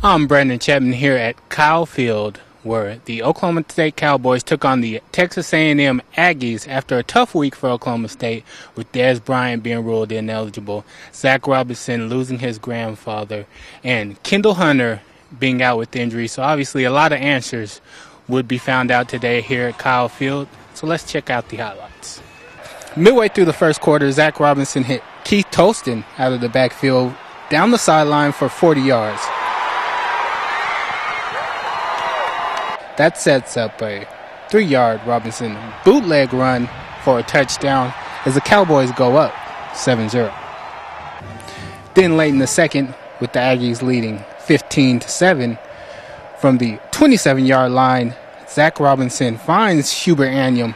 I'm Brandon Chapman here at Kyle Field, where the Oklahoma State Cowboys took on the Texas A&M Aggies after a tough week for Oklahoma State, with Dez Bryant being ruled ineligible, Zac Robinson losing his grandfather, and Kendall Hunter being out with injury. So obviously a lot of answers would be found out today here at Kyle Field. So let's check out the highlights. Midway through the first quarter, Zac Robinson hit Keith Tolston out of the backfield down the sideline for 40 yards. That sets up a 3-yard Robinson bootleg run for a touchdown as the Cowboys go up 7-0. Then late in the second, with the Aggies leading 15-7, from the 27-yard line, Zac Robinson finds Hubert Anyam.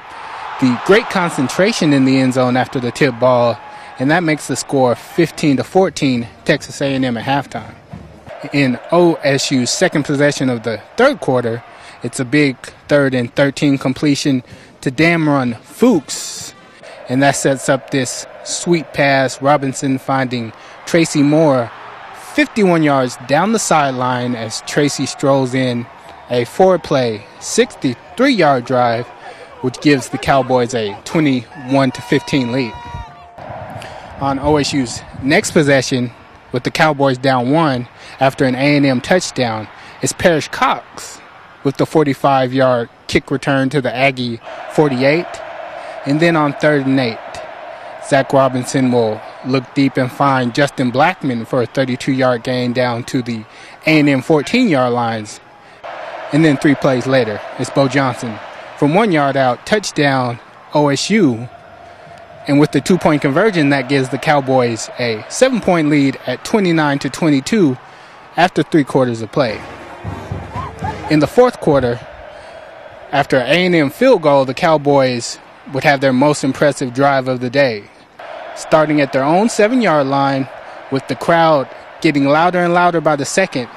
The great concentration in the end zone after the tip ball, and that makes the score 15-14, Texas A&M at halftime. In OSU's second possession of the third quarter, it's a big 3rd and 13 completion to Damron Fuchs, and that sets up this sweet pass. Robinson finding Tracy Moore 51 yards down the sideline as Tracy strolls in a 4-play, 63-yard drive, which gives the Cowboys a 21-15 lead. On OSU's next possession, with the Cowboys down 1 after an A&M touchdown, it's Parrish Cox with the 45-yard kick return to the Aggie 48. And then on 3rd and 8, Zac Robinson will look deep and find Justin Blackman for a 32-yard gain down to the A&M 14-yard lines. And then 3 plays later, it's Bo Johnson from 1 yard out, touchdown OSU. And with the 2-point conversion, that gives the Cowboys a 7-point lead at 29-22 after 3 quarters of play. In the fourth quarter, after an A&M field goal, the Cowboys would have their most impressive drive of the day, starting at their own 7-yard line, with the crowd getting louder and louder by the second.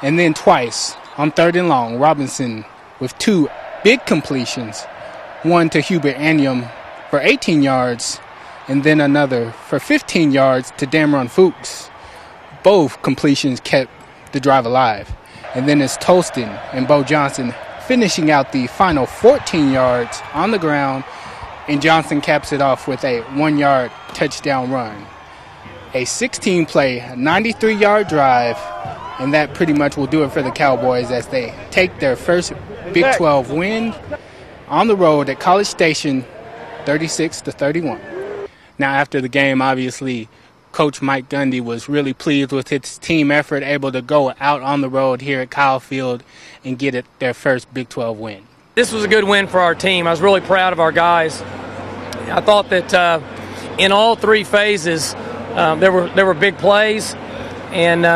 And then twice on 3rd and long, Robinson with 2 big completions, one to Hubert Anyam for 18 yards, and then another for 15 yards to Damron Fuchs. Both completions kept the drive alive. And then it's Tolston and Bo Johnson finishing out the final 14 yards on the ground, and Johnson caps it off with a 1-yard touchdown run. A 16-play, 93-yard drive, and that pretty much will do it for the Cowboys as they take their first Big 12 win on the road at College Station, 36-31. Now, after the game, obviously, Coach Mike Gundy was really pleased with his team effort, able to go out on the road here at Kyle Field and get it their first Big 12 win. This was a good win for our team. I was really proud of our guys. I thought that in all 3 phases there were big plays, and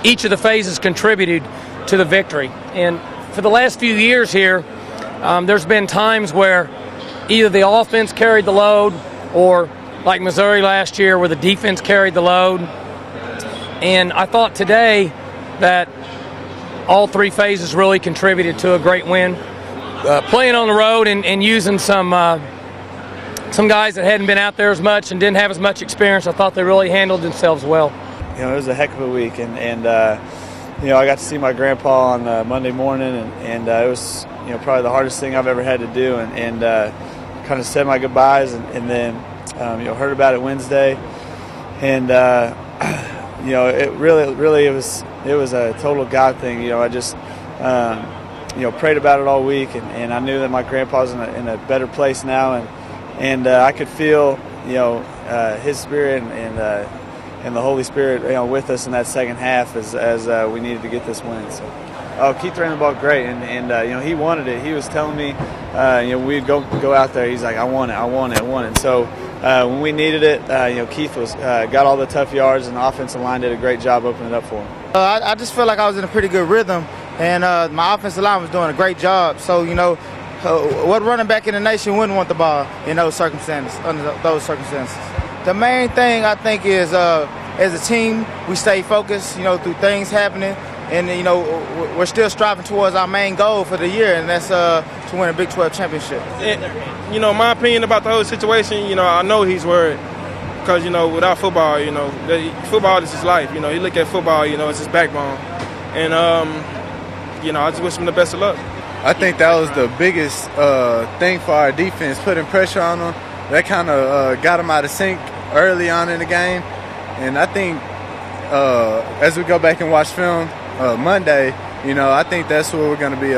each of the phases contributed to the victory. And for the last few years here, there's been times where either the offense carried the load, or like Missouri last year where the defense carried the load. And I thought today that all 3 phases really contributed to a great win. Playing on the road and using some guys that hadn't been out there as much and didn't have as much experience, I thought they really handled themselves well. You know, it was a heck of a week, and you know, I got to see my grandpa on Monday morning, and it was, you know, probably the hardest thing I've ever had to do, and kind of said my goodbyes, and then you know, heard about it Wednesday, and you know, it really it was a total God thing. You know, I just you know, prayed about it all week, and I knew that my grandpa's in a better place now, and I could feel, you know, his spirit and the Holy Spirit, you know, with us in that second half as we needed to get this win. So, Keith ran the ball great, and you know, he wanted it. He was telling me, you know, we'd go out there. He's like, I want it. So when we needed it, you know, Keith got all the tough yards, and the offensive line did a great job opening it up for him. I just felt like I was in a pretty good rhythm, and my offensive line was doing a great job. So, you know, what running back in the nation wouldn't want the ball in those circumstances, under those circumstances? The main thing I think is, as a team, we stay focused, you know, through things happening, and, you know, we're still striving towards our main goal for the year, and that's to win a Big 12 championship. You know, my opinion about the whole situation, you know, I know he's worried. because, without football, football is his life. He look at football, it's his backbone. And, I just wish him the best of luck. I think that was the biggest thing for our defense, putting pressure on them. That kind of got them out of sync early on in the game. And I think as we go back and watch film Monday, I think that's what we're going to be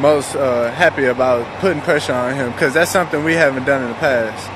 most happy about, putting pressure on him, because that's something we haven't done in the past.